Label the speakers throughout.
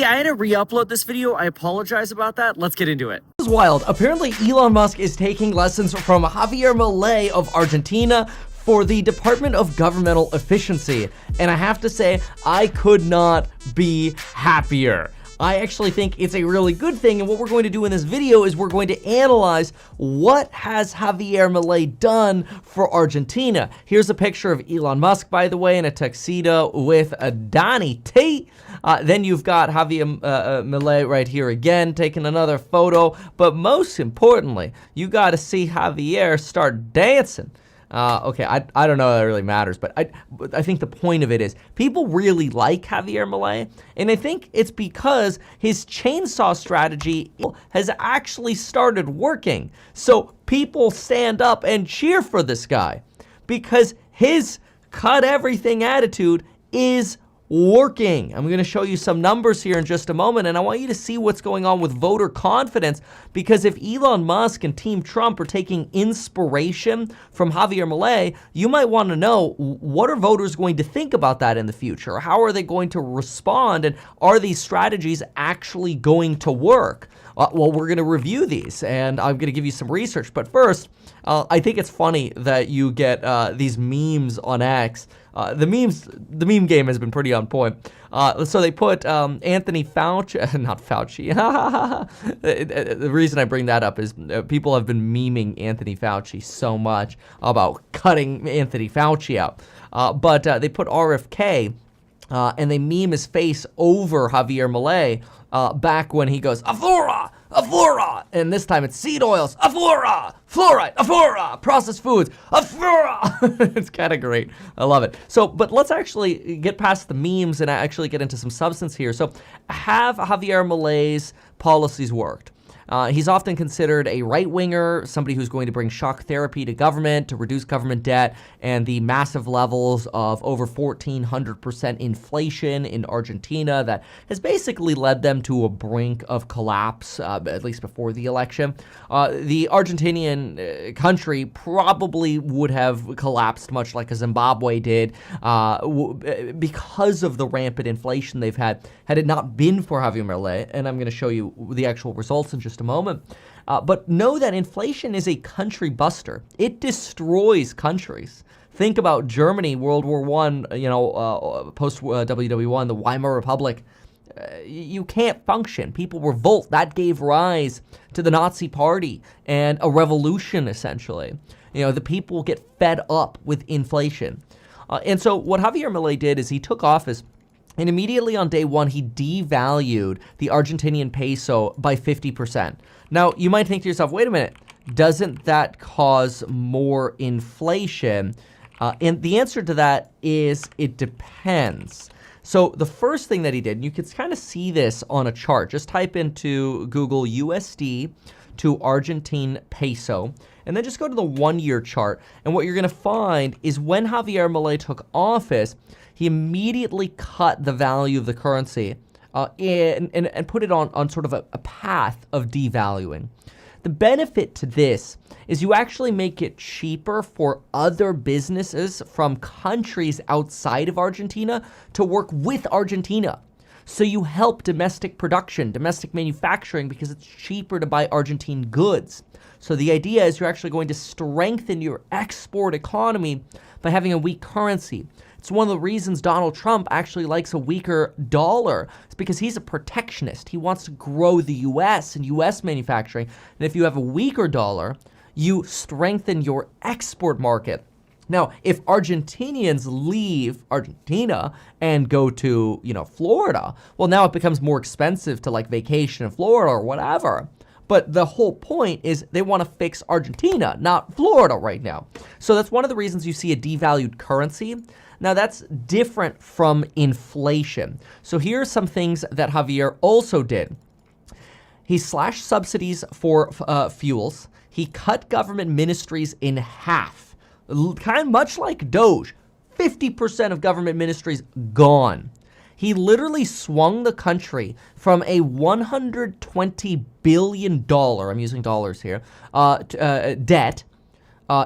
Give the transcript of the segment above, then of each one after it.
Speaker 1: Hey, I had to re-upload this video. I apologize about that. Let's get into it.
Speaker 2: This is wild. Apparently, Elon Musk is taking lessons from Javier Milei of Argentina for the Department of Governmental Efficiency. And I have to say, I could not be happier. I actually think it's a really good thing, and what we're going to do in this video is we're going to analyze what has Javier Milei done for Argentina. Here's a picture of Elon Musk, by the way, in a tuxedo with a Donnie T. Then you've got Javier Milei right here again, taking another photo. But most importantly, you got to see Javier start dancing. Okay, I don't know if that really matters, but I think the point of it is people really like Javier Milei, and I think it's because his chainsaw strategy has actually started working. So people stand up and cheer for this guy because his cut everything attitude is working. I'm going to show you some numbers here in just a moment, and I want you to see what's going on with voter confidence, because if Elon Musk and Team Trump are taking inspiration from Javier Milei, you might want to know, what are voters going to think about that in the future? How are they going to respond, and are these strategies actually going to work? Well, we're going to review these, and I'm going to give you some research. But first, I think it's funny that you get these memes on X. The meme game has been pretty on point. So they put Anthony Fauci, not Fauci. The reason I bring that up is people have been memeing Anthony Fauci so much about cutting Anthony Fauci out. But they put RFK, and they meme his face over Javier Milei back when he goes, Aflora, Aflora, and this time it's seed oils, Aflora, fluoride, Aflora, processed foods, Aflora. It's kind of great. I love it. So, but let's actually get past the memes and actually get into some substance here. So, have Javier Milei's policies worked? He's often considered a right-winger, somebody who's going to bring shock therapy to government to reduce government debt and the massive levels of over 1,400% inflation in Argentina that has basically led them to a brink of collapse, at least before the election. The Argentinian country probably would have collapsed much like Zimbabwe did because of the rampant inflation they've had it not been for Javier Milei, and I'm going to show you the actual results in just a moment. But know that inflation is a country buster. It destroys countries. Think about Germany, World War I, post WW1, the Weimar Republic. You can't function. People revolt. That gave rise to the Nazi Party and a revolution, essentially. The people get fed up with inflation. And so what Javier Milei did is he took office, and immediately on day one, he devalued the Argentinian peso by 50%. Now, you might think to yourself, wait a minute, doesn't that cause more inflation? And the answer to that is it depends. So the first thing that he did, and you can kind of see this on a chart, just type into Google USD to Argentine peso, and then just go to the 1-year chart. And what you're going to find is when Javier Milei took office, he immediately cut the value of the currency and put it on sort of a path of devaluing. The benefit to this is you actually make it cheaper for other businesses from countries outside of Argentina to work with Argentina. So you help domestic production, domestic manufacturing, because it's cheaper to buy Argentine goods. So the idea is you're actually going to strengthen your export economy by having a weak currency. It's one of the reasons Donald Trump actually likes a weaker dollar. It's because he's a protectionist. He wants to grow the U.S. and U.S. manufacturing. And if you have a weaker dollar, you strengthen your export market. Now, if Argentinians leave Argentina and go to, Florida, well, now it becomes more expensive to vacation in Florida or whatever. But the whole point is they want to fix Argentina, not Florida right now. So that's one of the reasons you see a devalued currency. Now, that's different from inflation. So here are some things that Javier also did. He slashed subsidies for fuels. He cut government ministries in half, kind of much like DOGE. 50% of government ministries gone. He literally swung the country from a $120 billion, I'm using dollars here, debt,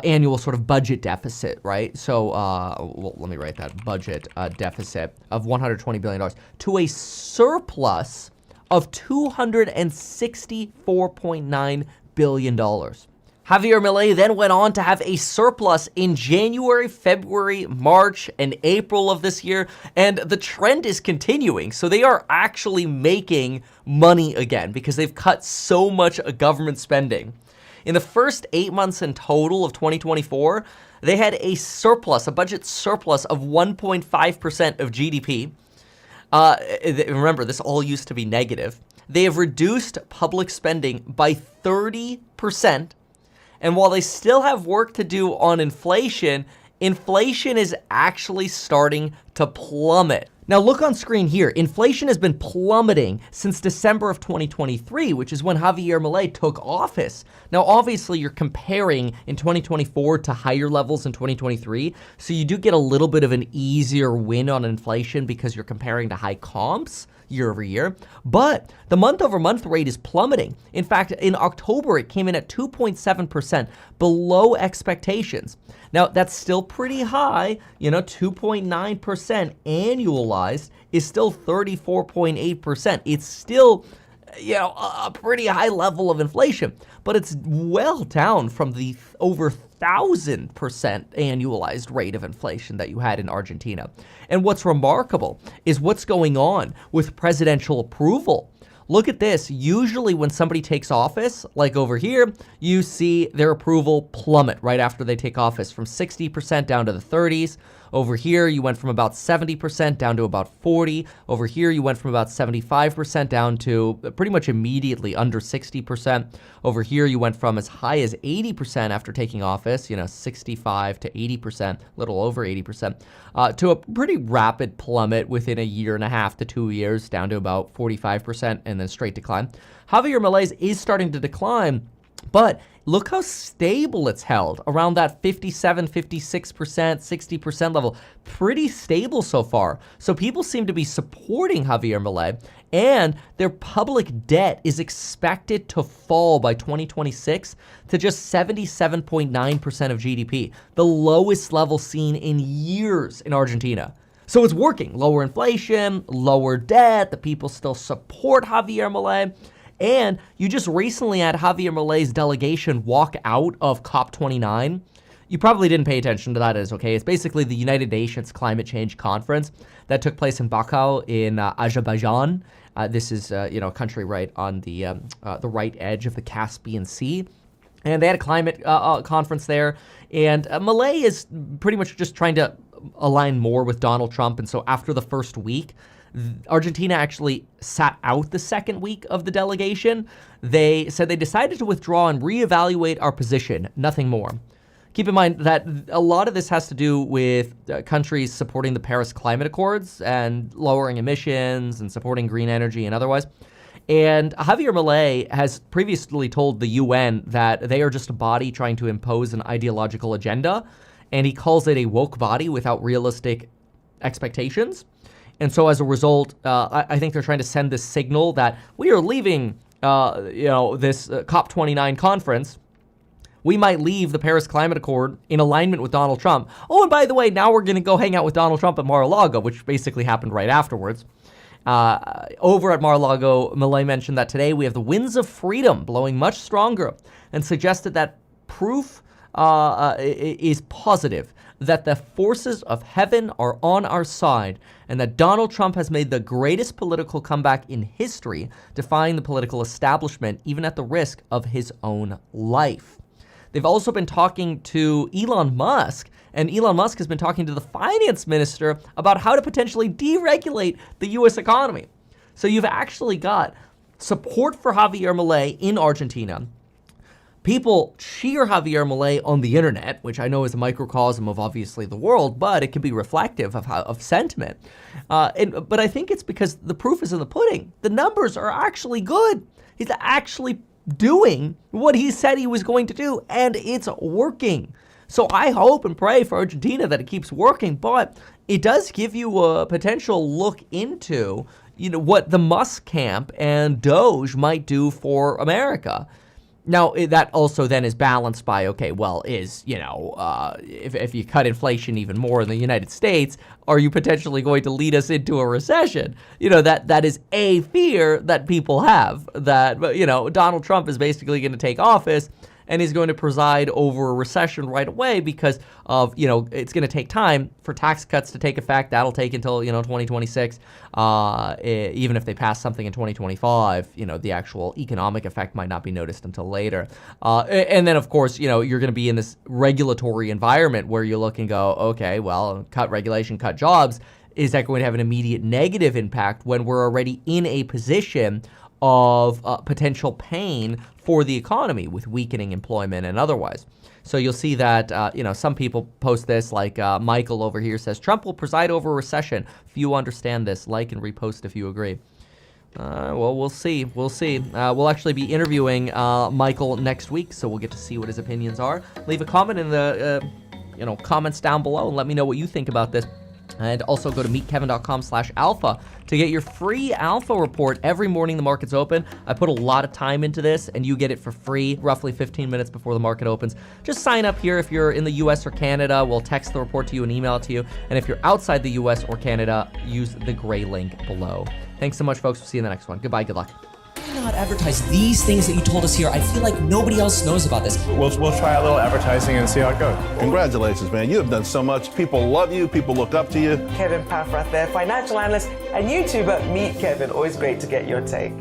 Speaker 2: annual sort of budget deficit, right? So, well, let me write that, budget deficit of $120 billion to a surplus of $264.9 billion. Javier Milei then went on to have a surplus in January, February, March, and April of this year, and the trend is continuing. So they are actually making money again because they've cut so much government spending. In the first 8 months in total of 2024, they had a surplus, a budget surplus of 1.5% of GDP. Remember, this all used to be negative. They have reduced public spending by 30%. And while they still have work to do on inflation, inflation is actually starting to plummet. Now look on screen here. Inflation has been plummeting since December of 2023, which is when Javier Milei took office. Now, obviously, you're comparing in 2024 to higher levels in 2023, so you do get a little bit of an easier win on inflation because you're comparing to high comps year over year, but the month-over-month rate is plummeting. In fact, in October, it came in at 2.7%, below expectations. Now, that's still pretty high, 2.9% annualized is still 34.8%. It's still, a pretty high level of inflation, but it's well down from the over 1,000% annualized rate of inflation that you had in Argentina. And what's remarkable is what's going on with presidential approval. Look at this. Usually when somebody takes office, like over here, you see their approval plummet right after they take office from 60% down to the 30s. Over here, you went from about 70% down to about 40. Over here, you went from about 75% down to pretty much immediately under 60%. Over here, you went from as high as 80% after taking office, 65 to 80%, a little over 80%, to a pretty rapid plummet within a year and a half to 2 years, down to about 45% and then straight decline. Javier Milei's is starting to decline, but look how stable it's held around that 57, 56%, 60% level. Pretty stable so far. So people seem to be supporting Javier Milei, and their public debt is expected to fall by 2026 to just 77.9% of GDP, the lowest level seen in years in Argentina. So it's working. Lower inflation, lower debt, the people still support Javier Milei. And you just recently had Javier Milei's delegation walk out of COP29. You probably didn't pay attention to that, okay? It's basically the United Nations Climate Change Conference that took place in Baku in Azerbaijan. This is, a country right on the right edge of the Caspian Sea. And they had a climate conference there. And Milei is pretty much just trying to align more with Donald Trump. And so after the first week, Argentina actually sat out the second week of the delegation. They said they decided to withdraw and reevaluate our position, nothing more. Keep in mind that a lot of this has to do with countries supporting the Paris Climate Accords and lowering emissions and supporting green energy and otherwise. And Javier Milei has previously told the UN that they are just a body trying to impose an ideological agenda, and he calls it a woke body without realistic expectations. And so as a result, I think they're trying to send this signal that we are leaving, this COP29 conference. We might leave the Paris Climate Accord in alignment with Donald Trump. Oh, and by the way, now we're going to go hang out with Donald Trump at Mar-a-Lago, which basically happened right afterwards. Over at Mar-a-Lago, Milei mentioned that today we have the winds of freedom blowing much stronger and suggested that proof is positive that the forces of heaven are on our side and that Donald Trump has made the greatest political comeback in history, defying the political establishment, even at the risk of his own life. They've also been talking to Elon Musk, and Elon Musk has been talking to the finance minister about how to potentially deregulate the U.S. economy. So you've actually got support for Javier Milei in Argentina. People cheer Javier Milei on the internet, which I know is a microcosm of obviously the world, but it can be reflective of sentiment. But I think it's because the proof is in the pudding. The numbers are actually good. He's actually doing what he said he was going to do, and it's working. So I hope and pray for Argentina that it keeps working, but it does give you a potential look into, what the Musk camp and DOGE might do for America. Now, that also then is balanced by, okay, well, if you cut inflation even more in the United States, are you potentially going to lead us into a recession? That is a fear that people have, that, Donald Trump is basically going to take office and he's going to preside over a recession right away because of, it's going to take time for tax cuts to take effect. That'll take until, 2026. Even if they pass something in 2025, the actual economic effect might not be noticed until later. And then, of course, you're going to be in this regulatory environment where you look and go, okay, well, cut regulation, cut jobs. Is that going to have an immediate negative impact when we're already in a position of potential pain for the economy with weakening employment and otherwise? So you'll see that, some people post this, like Michael over here says, Trump will preside over a recession. Few understand this. Like and repost if you agree. Well, we'll see. We'll see. We'll actually be interviewing Michael next week, so we'll get to see what his opinions are. Leave a comment in the, comments down below and let me know what you think about this. And also go to meetkevin.com/alpha to get your free alpha report every morning the market's open. I put a lot of time into this, and you get it for free roughly 15 minutes before the market opens. Just sign up here if you're in the US or Canada. We'll text the report to you and email it to you. And if you're outside the US or Canada, use the gray link below. Thanks so much, folks. We'll see you in the next one. Goodbye. Good luck.
Speaker 3: Why not advertise these things that you told us here? I feel like nobody else knows about this.
Speaker 4: We'll try a little advertising and see how it goes.
Speaker 5: Congratulations, man. You have done so much. People love you. People look up to you.
Speaker 6: Kevin Paffrath there, financial analyst and YouTuber. Meet Kevin. Always great to get your take.